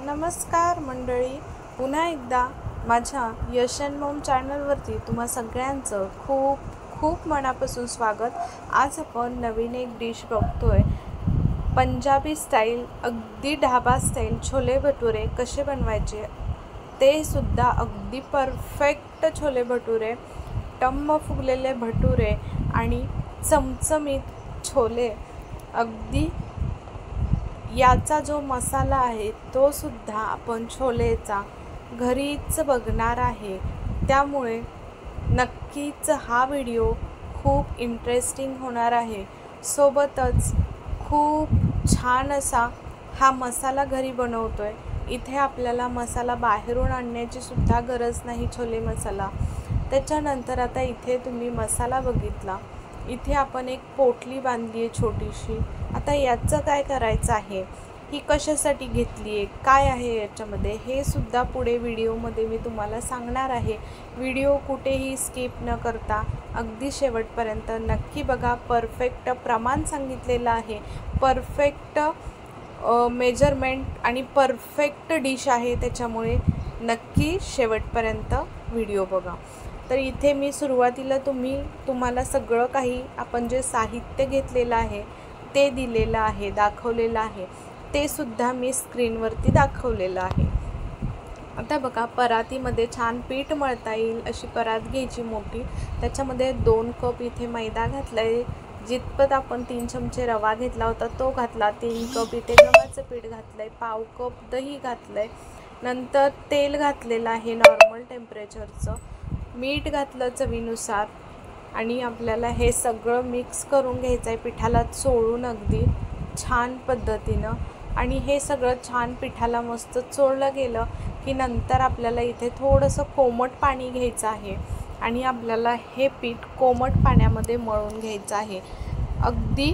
नमस्कार मंडळी, पुन्हा एकदा माझ्या यश अँड मॉम चॅनलवरती तुम्हा सगळ्यांचं खूप खूप मनापासून स्वागत। आज आपण नवीन एक डिश बघतोय, पंजाबी स्टाईल, अगदी ढाबा स्टाईल छोले भटुरे कसे बनवायचे, ते सुद्धा अगदी परफेक्ट छोले भटुरे, टम्म फुगलेले भटुरे आणि चमचमीत छोले। अगदी याचा जो मसाला आहे तो सुद्धा आपण छोलेचा घरीच बघणार आहे, त्यामुळे नक्कीच हा व्हिडिओ खूप इंटरेस्टिंग होणार आहे। सोबतच खूप छान असा हा मसाला घरी बनवतोय। इथे आपल्याला मसाला बाहेरून आणण्याची सुद्धा गरज नाही, छोले मसाला। त्याच्यानंतर आता इथे तुम्ही मसाला बघितला, इथे आपण एक पोटली बांधली आहे छोटीशी। आता याचं काय करायचं आहे, ही कशासाठी घेतली आहे, काय आहे याच्यामध्ये, हे सुद्धा पुढे व्हिडिओमध्ये मी तुम्हाला सांगणार आहे। व्हिडिओ कुठेही स्किप न करता अगदी शेवटपर्यंत नक्की बघा। परफेक्ट प्रमाण सांगितलेलं आहे, परफेक्ट मेजरमेंट आणि परफेक्ट डिश आहे, त्याच्यामुळे नक्की शेवटपर्यंत व्हिडिओ बघा। तर इथे मी सुरुवातीला तुम्हाला सगळं काही आपण जे साहित्य घेतलेलं आहे ते दिलेलं आहे, दाखवलेलं आहे, ते सुद्धा मी स्क्रीनवरती दाखवलेलं आहे। आता बघा, परातीमध्ये छान पीठ मळता येईल अशी परात घ्यायची मोठी। त्याच्यामध्ये 2 कप इथे मैदा घातला आहे, जितपत आपण 3 चमचे रवा घेतला होता तो घातला, 3 कप इथे गव्हाचं पीठ घातलं आहे, पाव कप दही घातलं आहे, नंतर तेल घातलेलं आहे नॉर्मल टेम्परेचरचं, मीठ घातलं चवीनुसार, आणि आपल्याला हे सगळं मिक्स करून घ्यायचं आहे पिठाला चोळून अगदी छान पद्धतीनं। आणि हे सगळं छान पिठाला मस्त चोळलं गेलं की नंतर आपल्याला इथे थोडंसं कोमट पाणी घ्यायचं आहे आणि आपल्याला हे पीठ कोमट पाण्यामध्ये मळून घ्यायचं आहे। अगदी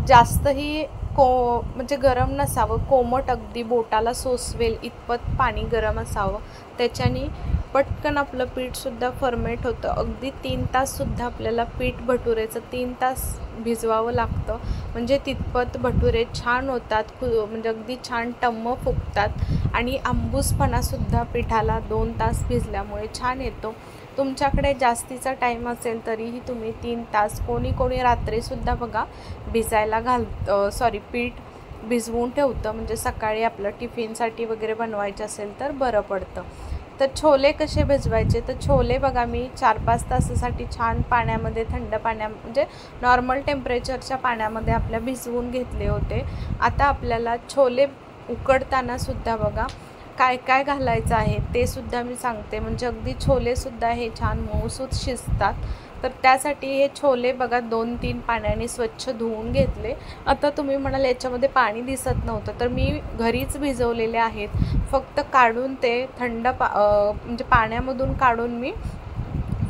जास्तही म्हणजे गरम नसावं, कोमट अगदी बोटाला सोसवेल इतपत पाणी गरम असावं, त्याच्याने पटकन आपलं पीठसुद्धा फर्मेट होतं। अगदी 3 ताससुद्धा आपल्याला पीठ भटुरेचं 3 तास भिजवावं लागतं, म्हणजे तितपत भटुरे छान होतात, म्हणजे अगदी छान टम्म फुगतात आणि आंबूसपणासुद्धा पिठाला 2 तास भिजल्यामुळे छान येतो। तुमच्याकडे जास्तीचा टाईम असेल तरीही तुम्ही 3 तास, कोणी रात्रीसुद्धा बघा भिजायला पीठ भिजवून ठेवतं, म्हणजे सकाळी आपलं टिफिनसाठी वगैरे बनावायचं असेल तर बरं पडतं। तर छोले कसे भिजवायचे, तर छोले बघा मी 4-5 तासासाठी छान पाण्यामध्ये, थंड म्हणजे नॉर्मल टेम्परेचरच्या पाण्यामध्ये आपल्या भिजवून घेतले होते। आता आपल्याला छोले उकडताना सुद्धा बघा काय काय घालायचं आहे ते सुद्धा मी सांगते, म्हणजे अगदी छोलेसुद्धा हे छान मऊसूत शिजतात। तर त्यासाठी हे छोले बघा 2-3 पाण्याने स्वच्छ धुवून घेतले। आता तुम्ही म्हणाल याच्यामध्ये पाणी दिसत नव्हतं, तर मी घरीच भिजवलेले आहेत, फक्त काढून ते थंड म्हणजे पाण्यामधून काढून मी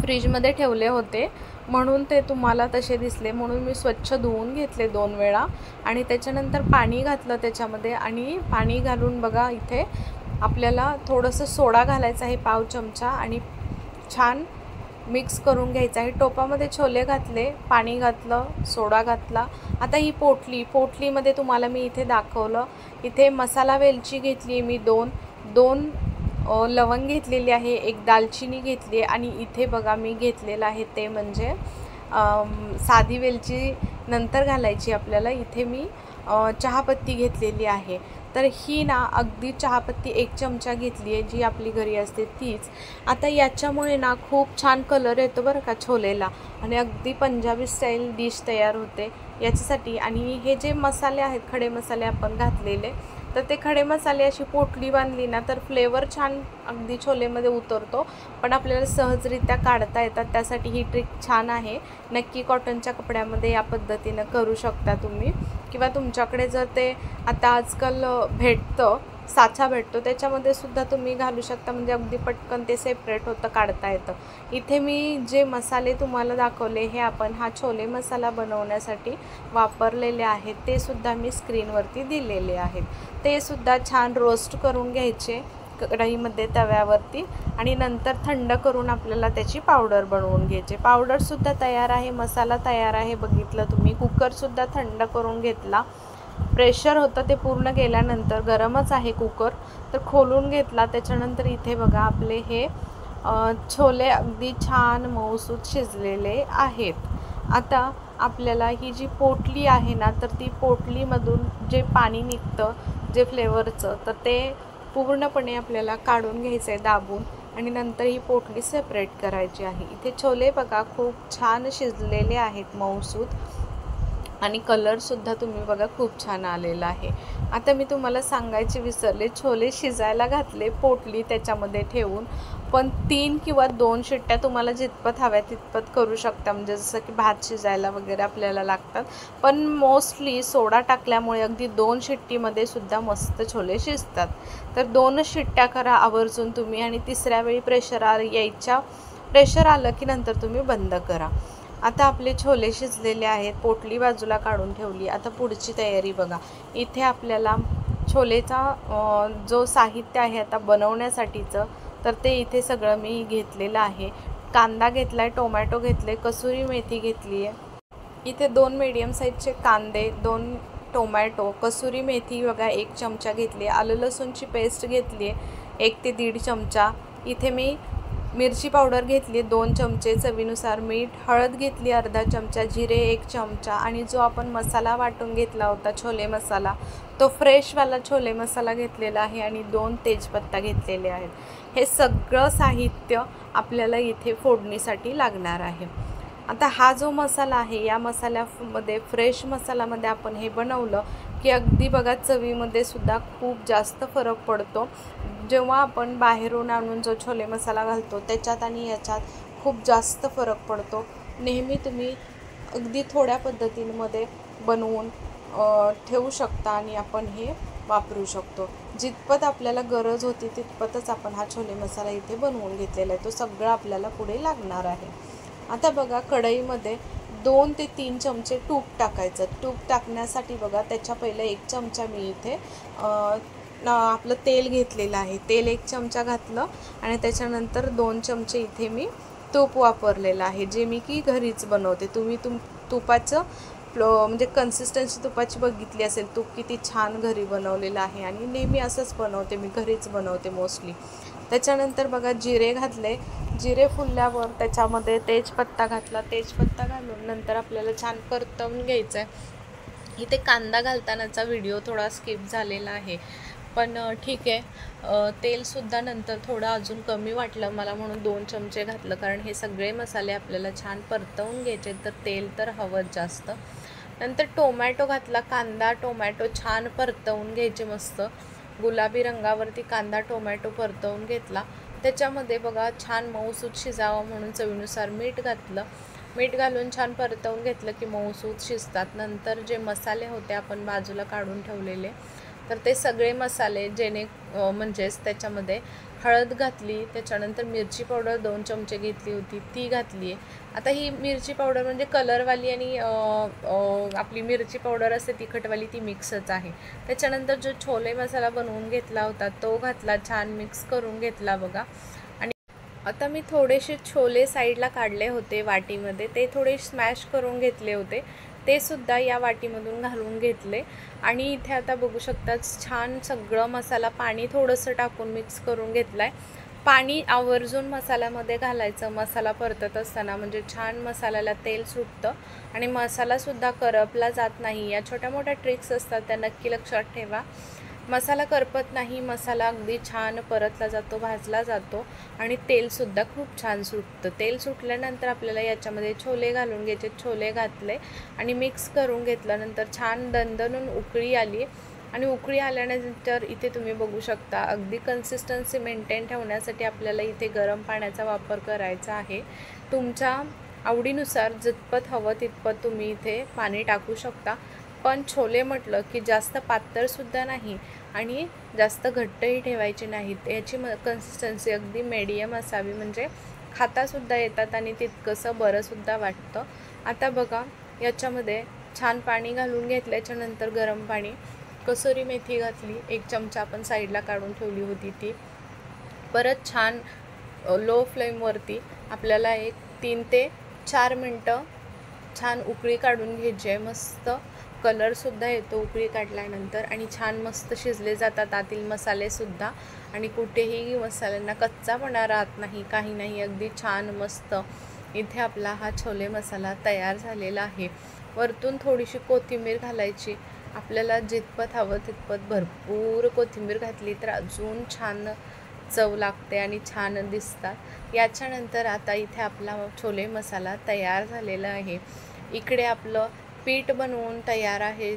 फ्रीजमध्ये ठेवले होते, म्हणून ते तुम्हाला तसे दिसले, म्हणून मी स्वच्छ धुवून घेतले 2 वेळा आणि त्याच्यानंतर पाणी घातलं त्याच्यामध्ये। आणि पाणी घालून बघा इथे आपल्याला थोडंसं सोडा घालायचं आहे, पाव चमचा, आणि छान मिक्स करून घ्यायचं आहे। टोपामध्ये छोले घातले, पाणी घातलं, सोडा घातला। आता ही पोटलीमध्ये तुम्हाला मी इथे दाखवलं, इथे मसाला वेलची घेतली आहे मी 2 लवंग घेतलेली आहे, 1 दालचिनी घेतली आहे, आणि इथे बघा मी घेतलेलं आहे ते म्हणजे साधी वेलची नंतर घालायची आपल्याला, इथे मी चहापत्ती घेतलेली आहे। तर ही ना अगदी चहापत्ती 1 चमचा घेतली आहे, जी आपली घरी असते तीच। आता याच्यामुळे ना खूप छान कलर येतो बरं का छोलेला, आणि अगदी पंजाबी स्टाईल डिश तयार होते याच्यासाठी। आणि हे जे मसाले आहेत, खडे मसाले आपण घातलेले, तर ते खडे मसाले अशी पोटली बांधली ना तर फ्लेवर छान अगदी छोलेमध्ये उतरतो, पण आपल्याला सहजरित्या काढता येतात, त्यासाठी ही ट्रिक छान आहे। नक्की कॉटनच्या कपड्यामध्ये या पद्धतीनं करू शकता तुम्ही, किंवा तुमच्याकडे जर ते आता आजकाल भेटतं, साचा भेटतो, त्याच्यामध्ये सुद्धा तुम्ही घालू शकता, म्हणजे अगदी पटकन ते सेपरेट होतं, काढता येतं। इथे मी जे मसाले तुम्हाला दाखवले हे आपण हा छोले मसाला बनवण्यासाठी वापरलेले आहेत, ते सुद्धा मी स्क्रीनवरती दिलेले आहेत। ते सुद्धा छान रोस्ट करून घ्यायचे कढईमध्ये, तव्यावरती, आणि नंतर थंड करून आपल्याला त्याची पावडर बनवून घ्यायची। पावडरसुद्धा तयार आहे, मसाला तयार आहे, बघितलं तुम्ही। कुकरसुद्धा थंड करून घेतला प्रेशर होतं ते पूर्ण गेल्यानंतर, गरमच आहे कुकर, तर खोलून घेतला. त्याच्यानंतर इथे बघा आपले हे छोले अगदी छान मऊसूत शिजलेले आहेत. आता आपल्याला ही जी पोटली आहे ना, तर ती पोटलीमधून जे पाणी निघतं जे फ्लेवरचं, तर ते पूर्णपणे आपल्याला काढून घ्यायचं आहे दाबून, आणि नंतर ही पोटली सेपरेट करायची आहे. इथे छोले बघा खूप छान शिजलेले आहेत मऊसूत, आणि कलरसुद्धा तुम्ही बघा खूप छान आलेला आहे. आता मी तुम्हाला सांगायचे विसरले, छोले शिजायला घातले पोटली त्याच्यामध्ये ठेवून, पण 3 किंवा 2 शिट्ट्या तुम्हाला जितपत हव्या तितपत करू शकता. म्हणजे जसं की भात शिजायला वगैरे आपल्याला लागतात, पण मोस्टली सोडा टाकल्यामुळे अगदी 2 शिट्टीमध्ये सुद्धा मस्त छोले शिजतात. तर 2च शिट्ट्या करा आवर्जून तुम्ही, आणि तिसऱ्या वेळी प्रेशर आलं की नंतर तुम्ही बंद करा. आता आपले छोले शिजलेले आहेत, पोटली बाजूला काढून ठेवली. आता पुढची तयारी बघा. इथे आपल्याला छोलेचा जो साहित्य आहे आता बनवण्यासाठीचं, तर ते इथे सगळं मी घेतलेलं आहे. कांदा घेतला आहे, टोमॅटो घेतले, कसुरी मेथी घेतली आहे. इथे 2 मीडियम साईजचे कांदे, 2 टोमॅटो, कसुरी मेथी बघा 1 चमचा घेतली, आलं लसूणची पेस्ट घेतली आहे 1 ते 1.5 चमचा. इथे मी मिरची पावडर घेतली 2 चमचे, चवीनुसार मीठ, हळद घेतली अर्धा चमचा, जिरे 1 चमचा, आणि जो आपण मसाला वाटून घेतला होता छोले मसाला, तो फ्रेशवाला छोले मसाला घेतलेला आहे, आणि 2 तेजपत्ता घेतलेले आहेत. हे सगळं साहित्य आपल्याला इथे फोडणीसाठी लागणार आहे. आता हा जो मसाला आहे, या मसाल्यामध्ये फ्रेश मसाल्यामध्ये आपण हे बनवलं की अगदी बघा चवीमध्ये सुद्धा खूप जास्त फरक पडतो. जेव्हा आपण बाहेरून आणून जो छोले मसाला घालतो त्याच्यात आणि याच्यात खूप जास्त फरक पडतो. नेहमी तुम्ही अगदी थोड्या पद्धतींमध्ये बनवून ठेवू शकता, आणि आपण हे वापरू शकतो. जितपत आपल्याला गरज होती तितपतच आपण हा छोले मसाला इथे बनवून घेतलेला आहे. तो सगळा आपल्याला पुढे लागणार आहे. आता बघा कढईमध्ये 2 ते 3 चमचे तूप टाकायचं. तूप टाकण्यासाठी बघा त्याच्या पहिलं 1 चमचा मी इथे आपलं तेल घेतलेलं आहे. तेल 1 चमचा घातलं, आणि त्याच्यानंतर 2 चमचे इथे मी तूप वापरलेलं आहे, जे मी की घरीच बनवते. तुम्ही तुपाचं म्हणजे कन्सिस्टन्सी तुपाची बघितली असेल, तूप किती छान घरी बनवलेलं आहे, आणि नेहमी असंच बनवते मी, घरीच बनवते मोस्टली. त्याच्यानंतर बघा जिरे घातले. जिरे फुलल्यावर त्याच्यामध्ये तेजपत्ता घातला. तेजपत्ता घालून नंतर आपल्याला छान परतवून घ्यायचं आहे. इथे कांदा घालतानाचा व्हिडिओ थोडा स्किप झालेला आहे, पण ठीक आहे. तेलसुद्धा नंतर थोडं अजून कमी वाटलं मला, म्हणून 2 चमचे घातलं, कारण हे सगळे मसाले आपल्याला छान परतवून घ्यायचे, तर तेल तर हवंच जास्त. नंतर टोमॅटो घातला. कांदा टोमॅटो छान परतवून घ्यायचे, मस्त गुलाबी रंगावरती कांदा टोमॅटो परतवून घेतला. त्याच्यामध्ये बघा छान मऊसूत शिजावं म्हणून चवीनुसार मीठ घातलं. मीठ घालून छान परतवून घेतलं की मऊसूत शिजतात. नंतर जे मसाले होते आपण बाजूला काढून ठेवलेले, तर ते सगळे मसाले म्हणजेच त्याच्यामध्ये हळद घातली. त्याच्यानंतर मिरची पावडर 2 चमचे घेतली होती, ती घातली आहे. आता ही मिरची पावडर म्हणजे कलरवाली आणि आपली मिरची पावडर असते तिखटवाली, ती मिक्सच आहे. त्याच्यानंतर जो छोले मसाला बनवून घेतला होता तो घातला, छान मिक्स करून घेतला बघा. आणि आता मी थोडेसे छोले साईडला काढले होते वाटीमध्ये, ते थोडे स्मॅश करून घेतले होते, ते सुद्धा या वाटीमधून घालून घेतले. आणि इथे आता बघू शकता छान सगळं मसाला पाणी थोडंसं टाकून मिक्स करून घेतला आहे. पाणी आवर्जून मसाल्यामध्ये घालायचं मसाला परतत असताना, म्हणजे छान मसाल्याला तेल सुटतं आणि मसालासुद्धा करपला जात नाही. या छोट्या मोठ्या ट्रिक्स असतात, त्या नक्की लक्षात ठेवा. मसाला करपत नाही, मसाला अगदी छान परतला जातो, भाजला जातो, आणि तेलसुद्धा खूप छान सुटतं. तेल सुटल्यानंतर आपल्याला याच्यामध्ये छोले घालून घ्यायचे. छोले घातले आणि मिक्स करून घेतलं. नंतर छान दणदणून उकळी आली, आणि उकळी आल्यानंतर इथे तुम्ही बघू शकता अगदी कन्सिस्टन्सी मेंटेन ठेवण्यासाठी आपल्याला इथे गरम पाण्याचा वापर करायचा आहे. तुमच्या आवडीनुसार जितपत हवं तितपत तुम्ही इथे पाणी टाकू शकता. पण छोले म्हटलं की जास्त पातळसुद्धा नाही आणि जास्त घट्टही ठेवायचे नाहीत. याची कन्सिस्टन्सी अगदी मीडियम असावी, म्हणजे खातासुद्धा येतात आणि तितकंसं बरंसुद्धा वाटतं. आता बघा याच्यामध्ये छान पाणी घालून घेतल्याच्यानंतर गरम पाणी, कसुरी मेथी घातली 1 चमचा, आपण साईडला काढून ठेवली होती ती. परत छान लो फ्लेमवरती आपल्याला 3 ते 4 मिनटं छान उकळी काढून घ्यायची आहे. मस्त कलरसुद्धा येतो उकळी काढल्यानंतर आणि छान मस्त शिजले जातात आतील मसालेसुद्धा आणि कुठेही मसाल्यांना कच्चापणा राहत नाही, काही नाही, अगदी छान मस्त इथे आपला हा छोले मसाला तयार झालेला आहे. वरतून थोडीशी कोथिंबीर घालायची, आपल्याला जितपत हवं तितपत भरपूर कोथिंबीर घातली तर अजून छान चव लागते आणि छान दिसतात. याच्यानंतर आता इथे आपला छोले मसाला तयार झालेला आहे. इकडे आपलं पीठ बनवून तयार आहे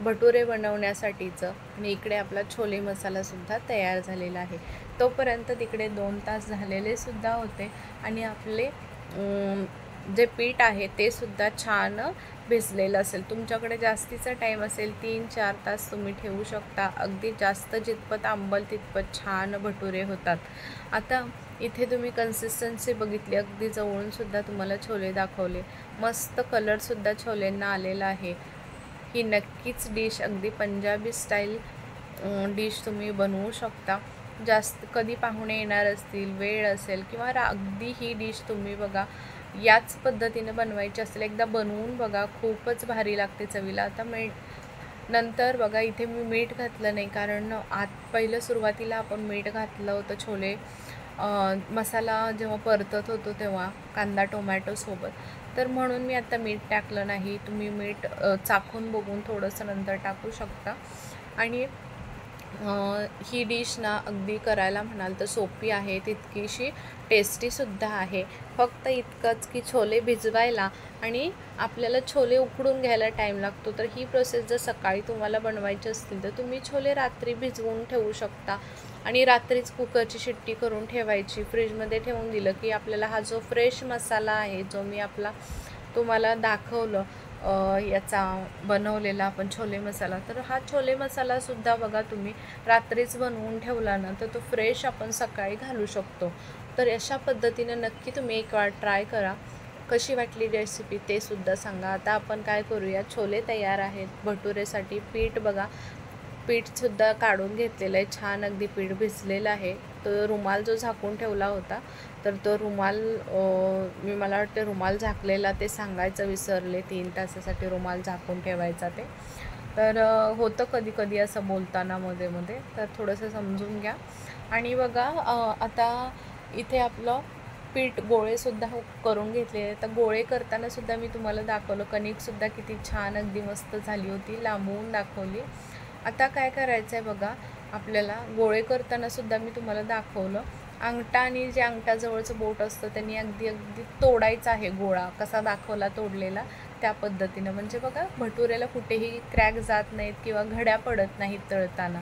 भटुरे बनवण्यासाठीचं आणि इकडे आपला छोले मसालासुद्धा तयार झालेला आहे. तोपर्यंत तिकडे 2 तास झालेले सुद्धा होते आणि आपले जे पीठ आहे ते सुद्धा छान भिजलेलं असेल. तुमच्याकडे जास्तीचा टाईम असेल 3-4 तास तुम्ही ठेवू शकता. अगदी जास्त जितपत आंबल तितपत छान भटुरे होतात. आता इथे तुम्ही कन्सिस्टन्सी बघितली, अगदी जवळूनसुद्धा तुम्हाला छोले दाखवले. मस्त कलरसुद्धा छोलेंना आलेला आहे. ही नक्कीच डिश अगदी पंजाबी स्टाईल डिश तुम्ही बनवू शकता. जास्त कधी पाहुणे येणार असतील, वेळ असेल किंवा अगदी ही डिश तुम्ही बघा याच पद्धतीने बनवायची असेल, एकदा बनवून बघा, खूपच भारी लागते चवीला. आता नंतर बघा इथे मी मीठ घातलं नाही, कारण पहिलं सुरुवातीला आपण मीठ घातलं होतं छोले मसाला जेव्हा परतत होतो तेव्हा कांदा टोमॅटोसोबत, तर म्हणून मी आता मीठ टाकलं नाही. तुम्ही मीठ चाखून बघून थोडंसं नंतर टाकू शकता. आणि ही डिश ना अगदी करायला म्हणाल तर सोपी आहे, तितकीशी टेस्टीसुद्धा आहे. फक्त इतकंच की छोले भिजवायला आणि आपल्याला छोले उकडून घ्यायला टाईम लागतो. तर ही प्रोसेस जर सकाळी तुम्हाला बनवायची असतील तर तुम्ही छोले रात्री भिजवून ठेवू शकता आणि रात्रीच कुकरची शिट्टी करून ठेवायची. फ्रीजमध्ये ठेवून दिलं की आपल्याला हा जो फ्रेश मसाला आहे, जो मी आपला तुम्हाला दाखवलं याचा बनवलेला आपण छोले मसाला, तर हा छोले मसालासुद्धा बघा तुम्ही रात्रीच बनवून ठेवला ना तर तो फ्रेश आपण सकाळी घालू शकतो. तर अशा पद्धतीने नक्की तुम्ही एक वेळा ट्राय करा. कशी वाटली रेसिपी ते सुद्धा सांगा. आता आपण काय करूया, छोले तयार आहेत. भटुरेसाठी पीठ बघा, पीठसुद्धा काढून घेतलेलं आहे, छान अगदी पीठ भिजलेलं आहे. तो रुमाल जो झाकून ठेवला होता, तर तो रुमाल मला वाटतं रुमाल झाकलेला ते सांगायचं विसरले, 3 तासासाठी रुमाल झाकून ठेवायचा ते. तर होतं कधी कधी असं बोलताना मध्ये मध्ये, तर थोडंसं समजून घ्या. आणि बघा आता इथे आपलं पीठ गोळेसुद्धा करून घेतले आहेत. तर गोळे करतानासुद्धा मी तुम्हाला दाखवलं, कणिकसुद्धा किती छान अगदी मस्त झाली होती, लांबवून दाखवली. आता काय करायचं आहे बघा, आपल्याला गोळे करतानासुद्धा मी तुम्हाला दाखवलं, अंगठा आणि जे अंगठाजवळचं बोट असतं त्यांनी अगदी अगदी तोडायचा आहे गोळा, कसा दाखवला तोडलेला त्या पद्धतीनं. म्हणजे बघा भटुऱ्याला कुठेही क्रॅक जात नाहीत किंवा घड्या पडत नाहीत तळताना.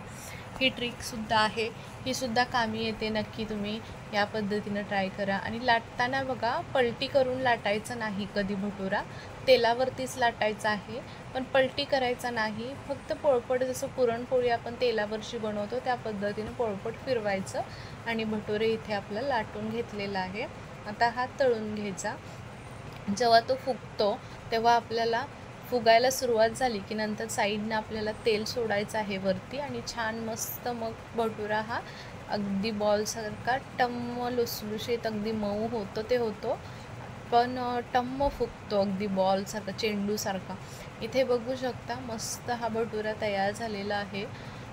ही ट्रिकसुद्धा आहे, ही सुद्धा कामी येते. नक्की तुम्ही या पद्धतीनं ट्राय करा. आणि लाटताना बघा पलटी करून लाटायचं नाही कधी भटुरा, तेलावरतीच लाटायचा आहे, पण पलटी करायचा नाही. फक्त पोळपट, जसं पुरणपोळी आपण तेलावरची बनवतो त्या पद्धतीनं पोळपट फिरवायचं आणि भटुरे इथे आपलं लाटून घेतलेला आहे. आता हा तळून घ्यायचा. जेव्हा तो फुगतो तेव्हा आपल्याला फुगायला सुरुवात झाली की नंतर साईडनं आपल्याला तेल सोडायचं आहे वरती आणि छान मस्त मग भटुरा हा अगदी बॉलसारखा टम्म लुसलुशीत अगदी मऊ होतो ते होतो, पण टम्म फुगतो अगदी बॉलसारखा, चेंडूसारखा. इथे बघू शकता मस्त हा भटुरा तयार झालेला आहे.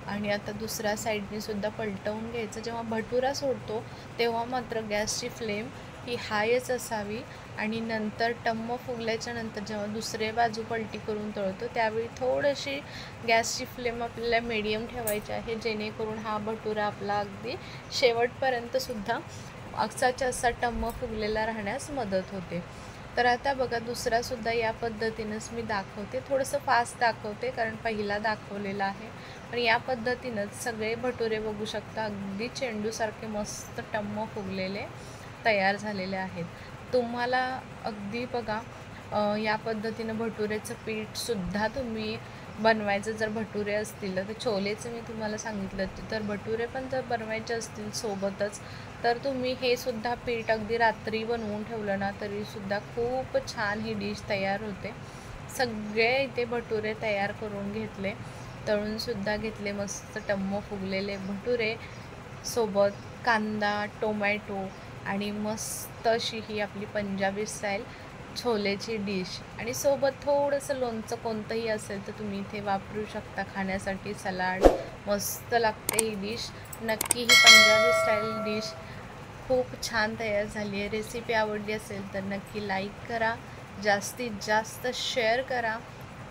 आणि आता दुसऱ्या साईडने सुद्धा पलटवून घ्यायचं. जेव्हा भटुरा सोडतो तेव्हा मात्र गॅसची फ्लेम ही हायच असावी आणि नंतर टम्म फुगल्याच्या नंतर जेव्हा दुसरे बाजू पलटी करून तळतो त्यावेळी थोडीशी गॅसची फ्लेम आपल्याला मीडियम ठेवायची आहे, जेणेकरून हा भटुरा आपला अगदी शेवटपर्यंतसुद्धा असाच्या असा टम्म फुगलेला राहण्यास मदत होते. तर आता बघा दुसरासुद्धा या पद्धतीनंच मी दाखवते, थोडंसं फास्ट दाखवते कारण पहिला दाखवलेला आहे. पण या पद्धतीनंच सगळे भटुरे बघू शकता अगदी चेंडूसारखे मस्त टम्म फुगलेले तयार झालेले आहेत. तुम्हाला अगदी बघा या पद्धतीनं भटुरेचं पीठसुद्धा तुम्ही बनवायचं जर भटुरे असतील तर छोलेचं मी तुम्हाला सांगितलं, तर भटुरे पण जर बनवायचे असतील सोबतच तर तुम्ही हे सुद्धा पीठ अगदी रात्री बनवून ठेवलं ना तरीसुद्धा खूप छान ही डिश तयार होते. सगळे इथे भटुरे तयार करून घेतले, तळूनसुद्धा घेतले, मस्त टम्म फुगलेले भटुरे सोबत कांदा टोमॅटो आणि मस्त अशी ही आपली पंजाबी स्टाईल छोलेची डिश आणि सोबत थोडंसं लोणचं कोणतंही असेल तर तुम्ही इथे वापरू शकता खाण्यासाठी. सलाड मस्त लागते ही डिश. नक्की ही पंजाबी स्टाईल डिश खूप छान तयार झाली आहे. रेसिपी आवडली असेल तर नक्की लाईक करा, जास्तीत जास्त शेअर करा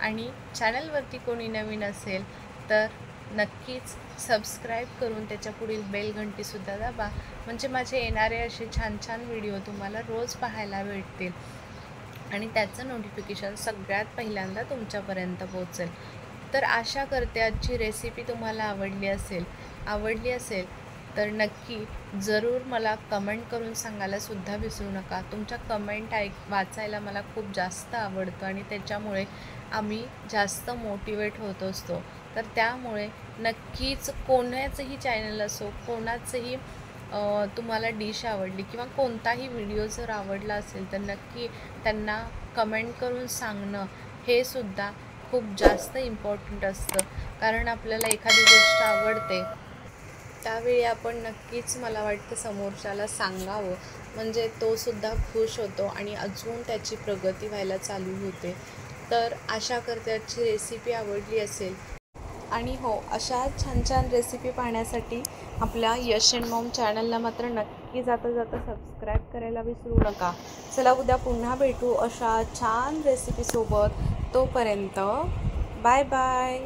आणि चॅनलवरती कोणी नवीन असेल तर नक्कीच सबस्क्राईब करून त्याच्या पुढील बेल घंटीसुद्धा दाबा, म्हणजे माझे येणारे असे छान छान व्हिडिओ तुम्हाला रोज पाहायला भेटतील आणि त्याचं नोटिफिकेशन सगळ्यात पहिल्यांदा तुमच्यापर्यंत पोहोचेल. तर आशा करते आजची रेसिपी तुम्हाला आवडली असेल तर नक्की जरूर मला कमेंट करून सांगायला सुद्धा विसरू नका. तुमच्या कमेंट वाचायला मला खूप जास्त आवडतं आणि त्याच्यामुळे आम्ही जास्त मोटिवेट होत असतो. तर त्यामुळे नक्कीच कोणाचंही चॅनल असो, कोणाचंही तुम्हाला डिश आवडली किंवा कोणताही व्हिडिओ जर आवडला असेल तर नक्की त्यांना कमेंट करून सांगणं हे सुद्धा खूप जास्त इम्पॉर्टंट असतं. कारण आपल्याला एखादी गोष्ट आवडते त्यावेळी आपण नक्कीच मला वाटतं समोरच्याला सांगावं, म्हणजे तो सुद्धा खुश होतो आणि अजून त्याची प्रगती व्हायला चालू होते. तर आशा करते आजची रेसिपी आवडली असेल आणि हो, अशा छान छान रेसिपी पाहण्यासाठी आपल्या यश अँड मॉम चॅनलला मात्र नक्की जाता जाता सबस्क्राईब करायला विसरू नका. चला उद्या पुन्हा भेटू अशा छान रेसिपीसोबत. तोपर्यंत बाय बाय.